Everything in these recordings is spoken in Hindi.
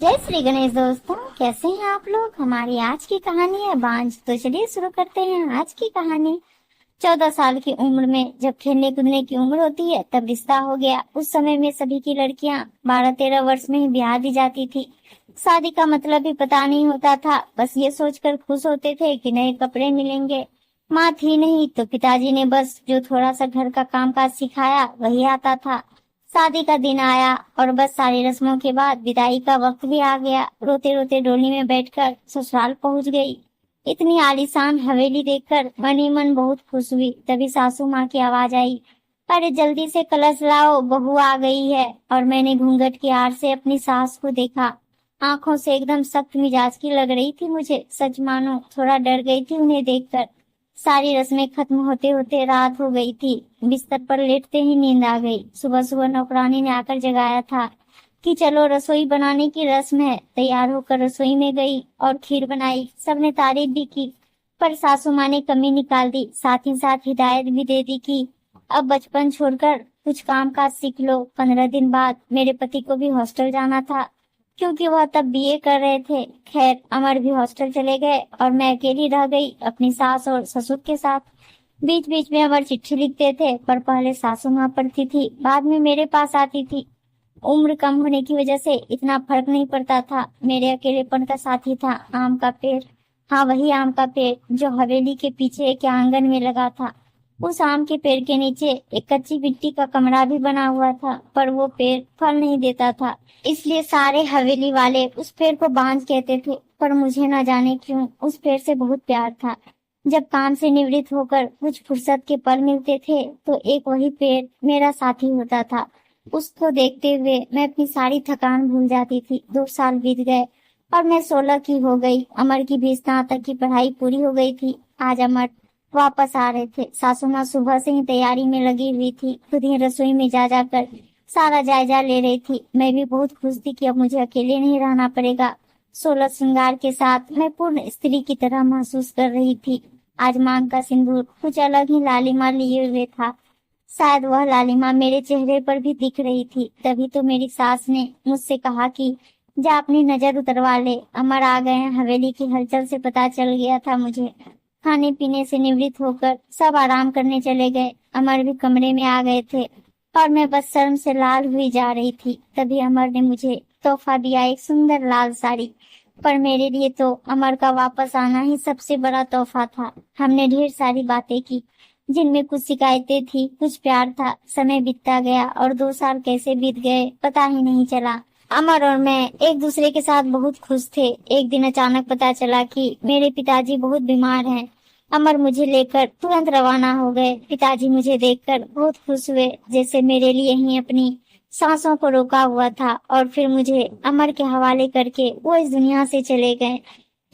जय श्री गणेश दोस्तों, कैसे हैं आप लोग। हमारी आज की कहानी है बांझ। तो चलिए शुरू करते हैं आज की कहानी। 14 साल की उम्र में जब खेलने कूदने की उम्र होती है तब रिश्ता हो गया। उस समय में सभी की लड़कियां 12-13 वर्ष में ही ब्याह दी जाती थी। शादी का मतलब भी पता नहीं होता था, बस ये सोचकर खुश होते थे कि नए कपड़े मिलेंगे। माँ थी नहीं तो पिताजी ने बस जो थोड़ा सा घर का कामकाज सिखाया वही आता था। शादी का दिन आया और बस सारी रस्मों के बाद विदाई का वक्त भी आ गया। रोते रोते डोली में बैठकर ससुराल पहुंच गई। इतनी आलीशान हवेली देखकर मन ही मन बहुत खुश हुई। तभी सासू माँ की आवाज आई, अरे जल्दी से कलश लाओ, बहू आ गई है। और मैंने घूंघट की आड़ से अपनी सास को देखा। आंखों से एकदम सख्त मिजाज की लग रही थी मुझे। सच मानो थोड़ा डर गई थी उन्हें देखकर। सारी रस्में खत्म होते होते रात हो गई थी। बिस्तर पर लेटते ही नींद आ गई। सुबह सुबह नौकरानी ने आकर जगाया था कि चलो रसोई बनाने की रस्म है। तैयार होकर रसोई में गई और खीर बनाई। सबने तारीफ भी की, पर सासू माँ ने कमी निकाल दी। साथ ही साथ हिदायत भी दे दी कि अब बचपन छोड़कर कुछ काम काज सीख लो। 15 दिन बाद मेरे पति को भी हॉस्टल जाना था, क्योंकि वह तब बीए कर रहे थे। खैर अमर भी हॉस्टल चले गए और मैं अकेली रह गई अपनी सास और ससुर के साथ। बीच बीच में अमर चिट्ठी लिखते थे, पर पहले सासू माँ पढ़ती थी, बाद में मेरे पास आती थी। उम्र कम होने की वजह से इतना फर्क नहीं पड़ता था। मेरे अकेलेपन का साथी था आम का पेड़। हाँ, वही आम का पेड़ जो हवेली के पीछे के आंगन में लगा था। उस आम के पेड़ के नीचे एक कच्ची मिट्टी का कमरा भी बना हुआ था, पर वो पेड़ फल नहीं देता था, इसलिए सारे हवेली वाले उस पेड़ को बांझ कहते थे। पर मुझे न जाने क्यों उस पेड़ से बहुत प्यार था। जब काम से निवृत्त होकर कुछ फुर्सत के पल मिलते थे तो एक वही पेड़ मेरा साथी होता था। उसको देखते हुए मैं अपनी सारी थकान भूल जाती थी। 2 साल बीत गए और मैं 16 की हो गई। अमर की भी स्नातक की पढ़ाई पूरी हो गई थी। आज अमर वापस आ रहे थे। सासू माँ सुबह से ही तैयारी में लगी हुई थी। खुद ही रसोई में जा जाकर सारा जायजा ले रही थी। मैं भी बहुत खुश थी कि अब मुझे अकेले नहीं रहना पड़ेगा। 16 श्रृंगार के साथ मैं पूर्ण स्त्री की तरह महसूस कर रही थी। आज मांग का सिंदूर कुछ अलग ही लालिमा लिए हुए था। शायद वह लालिमा मेरे चेहरे पर भी दिख रही थी। तभी तो मेरी सास ने मुझसे कहा कि जा अपनी नजर उतरवा ले, अमर आ गए हैं। हवेली की हलचल से पता चल गया था मुझे। खाने पीने से निवृत्त होकर सब आराम करने चले गए। अमर भी कमरे में आ गए थे और मैं बस शर्म से लाल हुई जा रही थी। तभी अमर ने मुझे तोहफा दिया, एक सुंदर लाल साड़ी। पर मेरे लिए तो अमर का वापस आना ही सबसे बड़ा तोहफा था। हमने ढेर सारी बातें की, जिनमें कुछ शिकायतें थी, कुछ प्यार था। समय बीतता गया और 2 साल कैसे बीत गए पता ही नहीं चला। अमर और मैं एक दूसरे के साथ बहुत खुश थे। एक दिन अचानक पता चला कि मेरे पिताजी बहुत बीमार हैं। अमर मुझे लेकर तुरंत रवाना हो गए। पिताजी मुझे देखकर बहुत खुश हुए, जैसे मेरे लिए ही अपनी सांसों को रोका हुआ था। और फिर मुझे अमर के हवाले करके वो इस दुनिया से चले गए।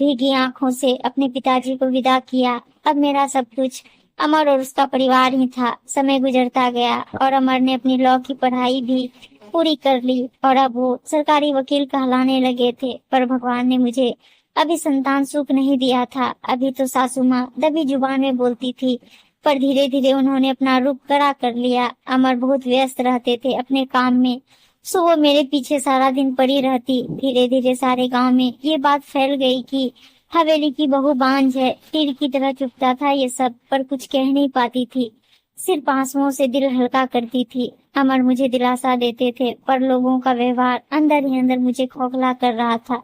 भीगी आंखों से अपने पिताजी को विदा किया। अब मेरा सब कुछ अमर और उसका परिवार ही था। समय गुजरता गया और अमर ने अपनी लॉ की पढ़ाई भी पूरी कर ली और अब वो सरकारी वकील कहलाने लगे थे। पर भगवान ने मुझे अभी संतान सुख नहीं दिया था। अभी तो सासू माँ दबी जुबान में बोलती थी, पर धीरे धीरे उन्होंने अपना रूप कड़ा कर लिया। अमर बहुत व्यस्त रहते थे अपने काम में, सो वो मेरे पीछे सारा दिन पड़ी रहती। धीरे धीरे सारे गांव में ये बात फैल गई कि हवेली की बहू बांझ है। तीर की तरह चुभता था ये सब, पर कुछ कह नहीं पाती थी। सिर्फ आंसुओं से दिल हल्का करती थी। अमर मुझे दिलासा देते थे, पर लोगों का व्यवहार अंदर ही अंदर मुझे खोखला कर रहा था।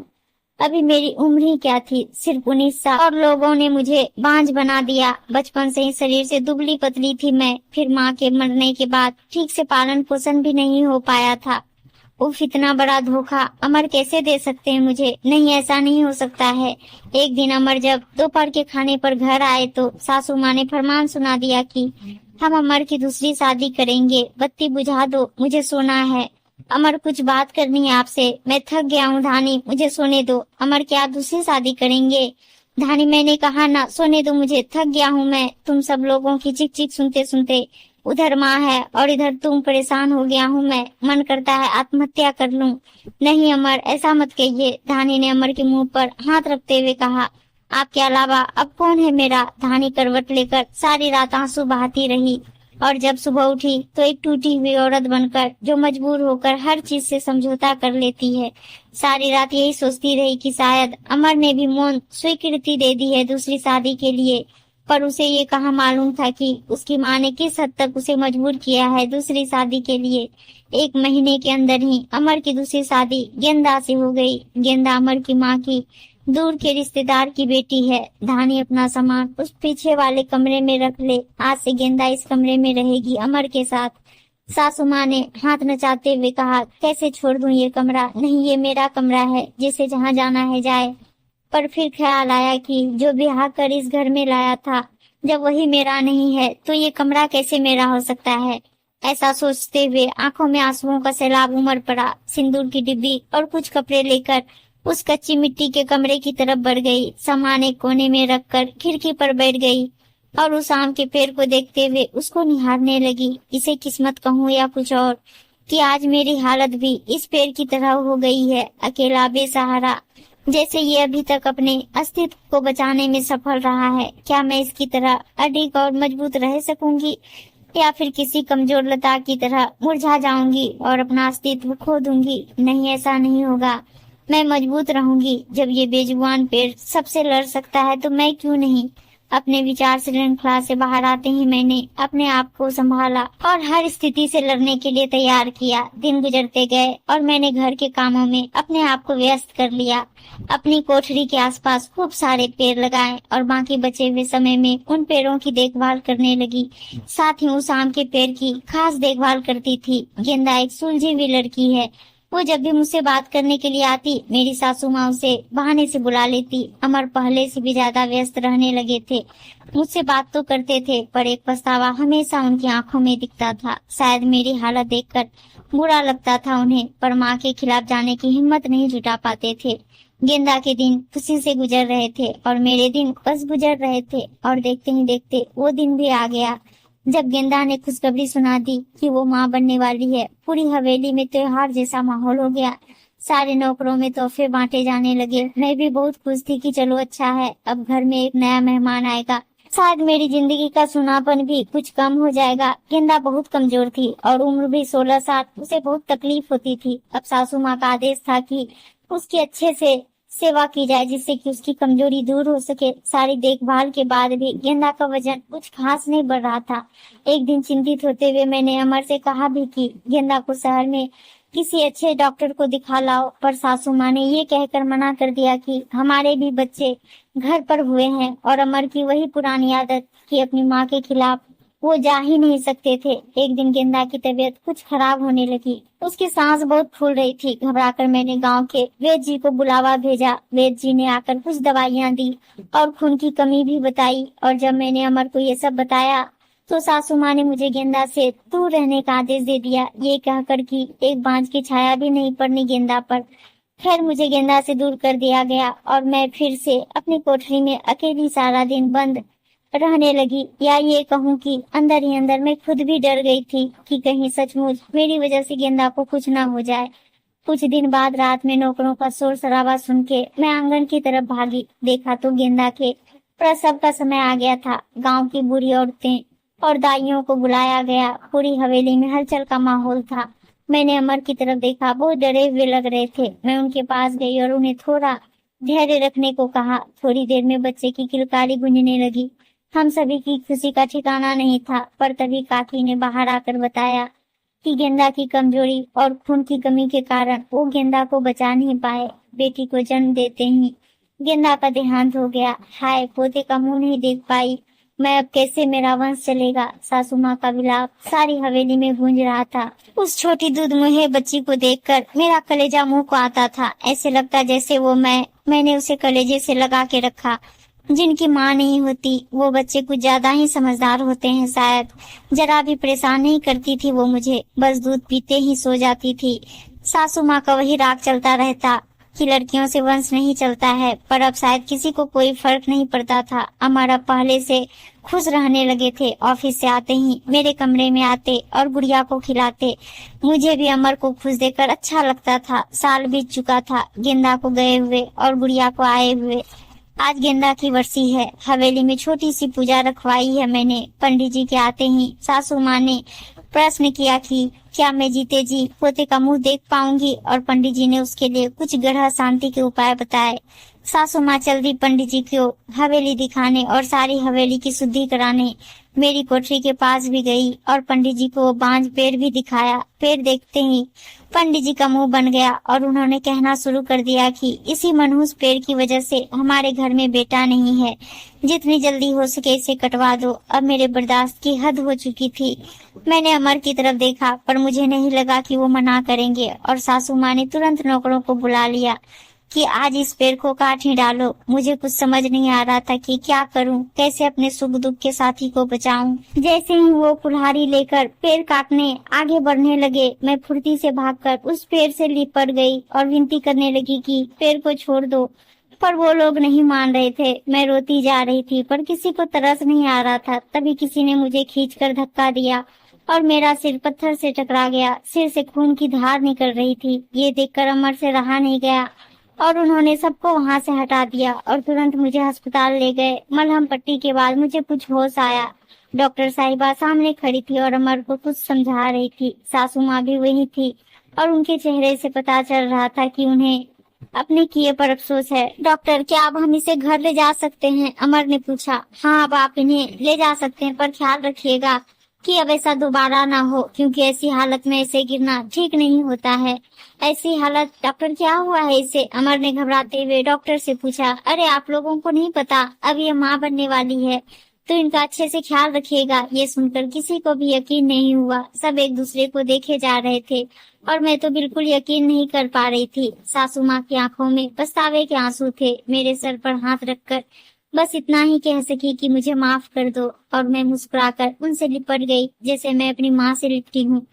अभी मेरी उम्र ही क्या थी, सिर्फ 19 साल, और लोगों ने मुझे बांझ बना दिया। बचपन से ही शरीर से दुबली पतली थी मैं। फिर माँ के मरने के बाद ठीक से पालन पोषण भी नहीं हो पाया था। उफ, इतना बड़ा धोखा अमर कैसे दे सकते हैं मुझे। नहीं, ऐसा नहीं हो सकता है। एक दिन अमर जब दोपहर के खाने पर घर आए तो सासू माँ ने फरमान सुना दिया कि हम अमर की दूसरी शादी करेंगे। बत्ती बुझा दो, मुझे सोना है। अमर, कुछ बात करनी है आपसे। मैं थक गया हूँ धानी, मुझे सोने दो। अमर, क्या आप दूसरी शादी करेंगे? धानी, मैंने कहा ना, सोने दो मुझे, थक गया हूँ मैं तुम सब लोगों की चिक चिक सुनते सुनते। उधर माँ है और इधर तुम, परेशान हो गया हूँ मैं। मन करता है आत्महत्या कर लूं। नहीं अमर, ऐसा मत कहिए। धानी ने अमर के मुंह पर हाथ रखते हुए कहा, आपके अलावा अब कौन है मेरा? धानी करवट लेकर सारी रात आंसू बहाती रही। और जब सुबह उठी तो एक टूटी हुई औरत बनकर, जो मजबूर होकर हर चीज से समझौता कर लेती है। सारी रात यही सोचती रही कि शायद अमर ने भी मौन स्वीकृति दे दी है दूसरी शादी के लिए, पर उसे ये कहाँ मालूम था कि उसकी माँ ने किस हद तक उसे मजबूर किया है दूसरी शादी के लिए। 1 महीने के अंदर ही अमर की दूसरी शादी गेंदा से हो गई। गेंदा अमर की माँ की दूर के रिश्तेदार की बेटी है। धानी अपना सामान उस पीछे वाले कमरे में रख ले, आज से गेंदा इस कमरे में रहेगी अमर के साथ। सासू माँ ने हाथ नचाते हुए कहा, कैसे छोड़ दूं ये कमरा, नहीं ये मेरा कमरा है, जिसे जहाँ जाना है जाए। पर फिर ख्याल आया कि जो ब्याह कर इस घर में लाया था, जब वही मेरा नहीं है तो ये कमरा कैसे मेरा हो सकता है। ऐसा सोचते हुए आंखों में आंसुओं का सैलाब उमड़ पड़ा। सिंदूर की डिब्बी और कुछ कपड़े लेकर उस कच्ची मिट्टी के कमरे की तरफ बढ़ गई। सामान एक कोने में रखकर खिड़की पर बैठ गई और उस आम के पेड़ को देखते हुए उसको निहारने लगी। इसे किस्मत कहूँ या कुछ और, कि आज मेरी हालत भी इस पेड़ की तरह हो गई है, अकेला बेसहारा। जैसे ये अभी तक अपने अस्तित्व को बचाने में सफल रहा है, क्या मैं इसकी तरह अडिग और मजबूत रह सकूंगी, या फिर किसी कमजोर लता की तरह मुरझा जाऊंगी और अपना अस्तित्व खो दूंगी। नहीं, ऐसा नहीं होगा। मैं मजबूत रहूंगी। जब ये बेजुबान पेड़ सबसे लड़ सकता है तो मैं क्यों नहीं। अपने विचार श्रृंखला से बाहर आते ही मैंने अपने आप को संभाला और हर स्थिति से लड़ने के लिए तैयार किया। दिन गुजरते गए और मैंने घर के कामों में अपने आप को व्यस्त कर लिया। अपनी कोठरी के आसपास खूब सारे पेड़ लगाए और बाकी बचे हुए समय में उन पेड़ों की देखभाल करने लगी। साथ ही उस आम के पेड़ की खास देखभाल करती थी। गेंदा एक सुलझी हुई लड़की है। वो जब भी मुझसे बात करने के लिए आती, मेरी सासू माँ उसे बहाने से बुला लेती। अमर पहले से भी ज्यादा व्यस्त रहने लगे थे। मुझसे बात तो करते थे, पर एक पछतावा हमेशा उनकी आंखों में दिखता था। शायद मेरी हालत देखकर बुरा लगता था उन्हें, पर माँ के खिलाफ जाने की हिम्मत नहीं जुटा पाते थे। गेंदा के दिन खुशी से गुजर रहे थे और मेरे दिन बस गुजर रहे थे, और देखते ही देखते वो दिन भी आ गया जब गेंदा ने खुशखबरी सुना दी कि वो माँ बनने वाली है। पूरी हवेली में त्योहार जैसा माहौल हो गया। सारे नौकरों में तोहफे बांटे जाने लगे। मैं भी बहुत खुश थी कि चलो अच्छा है, अब घर में एक नया मेहमान आएगा, शायद मेरी जिंदगी का सुनापन भी कुछ कम हो जाएगा। गेंदा बहुत कमजोर थी और उम्र भी 16 साल, उसे बहुत तकलीफ होती थी। अब सासू माँ का आदेश था कि उसकी अच्छे से सेवा की जाए, जिससे कि उसकी कमजोरी दूर हो सके। सारी देखभाल के बाद भी गेंदा का वजन कुछ खास नहीं बढ़ रहा था। एक दिन चिंतित होते हुए मैंने अमर से कहा भी कि गेंदा को शहर में किसी अच्छे डॉक्टर को दिखा लाओ, पर सासू माँ ने ये कहकर मना कर दिया कि हमारे भी बच्चे घर पर हुए हैं और अमर की वही पुरानी आदत कि अपनी माँ के खिलाफ वो जा ही नहीं सकते थे। एक दिन गेंदा की तबीयत कुछ खराब होने लगी। उसकी सांस बहुत फूल रही थी। घबराकर मैंने गांव के वैद्य जी को बुलावा भेजा। वैद्य जी ने आकर कुछ दवाइयां दी और खून की कमी भी बताई। और जब मैंने अमर को ये सब बताया तो सासू माँ ने मुझे गेंदा से दूर रहने का आदेश दे दिया, ये कहकर कि एक बांझ की छाया भी नहीं पड़नी गेंदा पर। खैर, मुझे गेंदा से दूर कर दिया गया और मैं फिर से अपनी कोठरी में अकेली सारा दिन बंद रहने लगी। या ये कहूँ कि अंदर ही अंदर मैं खुद भी डर गई थी कि कहीं सचमुच मेरी वजह से गेंदा को कुछ ना हो जाए। कुछ दिन बाद रात में नौकरों का शोर शराबा सुन के मैं आंगन की तरफ भागी। देखा तो गेंदा के प्रसव का समय आ गया था। गांव की बूढ़ी औरतें और दाइयों को बुलाया गया। पूरी हवेली में हलचल का माहौल था। मैंने अमर की तरफ देखा, बहुत डरे हुए लग रहे थे। मैं उनके पास गई और उन्हें थोड़ा धैर्य रखने को कहा। थोड़ी देर में बच्चे की किलकारी गूंजने लगी। हम सभी की खुशी का ठिकाना नहीं था, पर तभी काकी ने बाहर आकर बताया कि गेंदा की कमजोरी और खून की कमी के कारण वो गेंदा को बचा नहीं पाए। बेटी को जन्म देते ही गेंदा का देहांत हो गया। हाय, पोते का मुंह नहीं देख पाई मैं, अब कैसे मेरा वंश चलेगा। सासू माँ का विलाप सारी हवेली में गूंज रहा था। उस छोटी दूध मुहे बच्ची को देखकर मेरा कलेजा मुंह को आता था। ऐसे लगता जैसे वो मैंने उसे कलेजे से लगा के रखा। जिनकी माँ नहीं होती वो बच्चे कुछ ज्यादा ही समझदार होते हैं। शायद जरा भी परेशान नहीं करती थी वो मुझे, बस दूध पीते ही सो जाती थी। सासू माँ का वही राग चलता रहता कि लड़कियों से वंश नहीं चलता है, पर अब शायद किसी को कोई फर्क नहीं पड़ता था। अमर अब पहले से खुश रहने लगे थे। ऑफिस से आते ही मेरे कमरे में आते और गुड़िया को खिलाते। मुझे भी अमर को खुश देखकर अच्छा लगता था। साल बीत चुका था गेंदा को गए हुए और गुड़िया को आए हुए। आज गेंदा की बरसी है। हवेली में छोटी सी पूजा रखवाई है मैंने। पंडित जी के आते ही सासू माँ ने प्रश्न किया कि क्या मैं जीते जी पोते का मुंह देख पाऊंगी, और पंडित जी ने उसके लिए कुछ ग्रह शांति के उपाय बताए। सासू माँ चल दी पंडित जी को हवेली दिखाने और सारी हवेली की शुद्धि कराने। मेरी कोठरी के पास भी गई और पंडित जी को वो बांझ पेड़ भी दिखाया। पेड़ देखते ही पंडित जी का मुंह बन गया और उन्होंने कहना शुरू कर दिया कि इसी मनहूस पेड़ की वजह से हमारे घर में बेटा नहीं है। जितनी जल्दी हो सके इसे कटवा दो। अब मेरे बर्दाश्त की हद हो चुकी थी। मैंने अमर की तरफ देखा पर मुझे नहीं लगा कि वो मना करेंगे, और सासू माँ ने तुरंत नौकरों को बुला लिया कि आज इस पेड़ को काट ही डालो। मुझे कुछ समझ नहीं आ रहा था कि क्या करूं, कैसे अपने सुख दुख के साथी को बचाऊं। जैसे ही वो कुल्हाड़ी लेकर पेड़ काटने आगे बढ़ने लगे, मैं फुर्ती से भागकर उस पेड़ से लिपट गई और विनती करने लगी कि पेड़ को छोड़ दो, पर वो लोग नहीं मान रहे थे। मैं रोती जा रही थी पर किसी को तरस नहीं आ रहा था। तभी किसी ने मुझे खींचकर धक्का दिया और मेरा सिर पत्थर से टकरा गया। सिर से खून की धार निकल रही थी। ये देखकर अमर से रहा नहीं गया और उन्होंने सबको वहां से हटा दिया और तुरंत मुझे अस्पताल ले गए। मलहम पट्टी के बाद मुझे कुछ होश आया। डॉक्टर साहिबा सामने खड़ी थी और अमर को कुछ समझा रही थी। सासू माँ भी वही थी और उनके चेहरे से पता चल रहा था कि उन्हें अपने किए पर अफसोस है। डॉक्टर, क्या अब हम इसे घर ले जा सकते हैं? अमर ने पूछा। हाँ, अब आप इन्हें ले जा सकते हैं, पर ख्याल रखिएगा कि अब ऐसा दोबारा ना हो, क्योंकि ऐसी हालत में ऐसे गिरना ठीक नहीं होता है। ऐसी हालत? डॉक्टर, क्या हुआ है इसे? अमर ने घबराते हुए डॉक्टर से पूछा। अरे, आप लोगों को नहीं पता, अब ये माँ बनने वाली है, तो इनका अच्छे से ख्याल रखिएगा। ये सुनकर किसी को भी यकीन नहीं हुआ। सब एक दूसरे को देखे जा रहे थे और मैं तो बिल्कुल यकीन नहीं कर पा रही थी। सासू माँ की आंखों में पछतावे के आंसू थे। मेरे सर पर हाथ रखकर बस इतना ही कह सकी कि मुझे माफ कर दो, और मैं मुस्कुराकर उनसे लिपट गई जैसे मैं अपनी माँ से लिपटी हूँ।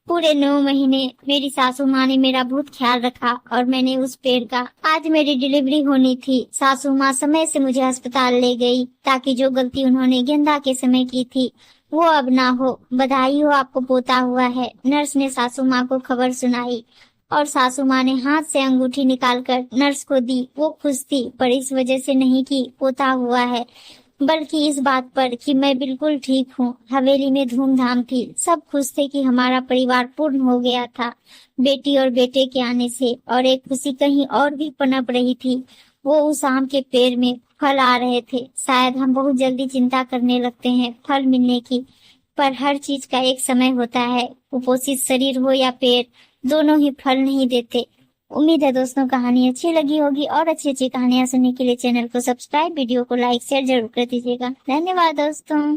पूरे 9 महीने मेरी सासू माँ ने मेरा बहुत ख्याल रखा और मैंने उस पेड़ का। आज मेरी डिलीवरी होनी थी। सासू माँ समय से मुझे अस्पताल ले गई ताकि जो गलती उन्होंने गेंदा के समय की थी वो अब ना हो। बधाई हो, आपको पोता हुआ है। नर्स ने सासू माँ को खबर सुनाई और सासू माँ ने हाथ से अंगूठी निकालकर नर्स को दी। वो खुश थी, पर इस वजह से नहीं कि पोता हुआ है, बल्कि इस बात पर कि मैं बिल्कुल ठीक हूँ। हवेली में धूमधाम थी। सब खुश थे कि हमारा परिवार पूर्ण हो गया था बेटी और बेटे के आने से। और एक खुशी कहीं और भी पनप रही थी। वो उस आम के पेड़ में फल आ रहे थे। शायद हम बहुत जल्दी चिंता करने लगते हैं फल मिलने की, पर हर चीज का एक समय होता है। कुपोषित शरीर हो या पेड़, दोनों ही फल नहीं देते। उम्मीद है दोस्तों कहानी अच्छी लगी होगी, और अच्छी अच्छी कहानियां सुनने के लिए चैनल को सब्सक्राइब, वीडियो को लाइक शेयर जरूर कर दीजिएगा। धन्यवाद दोस्तों।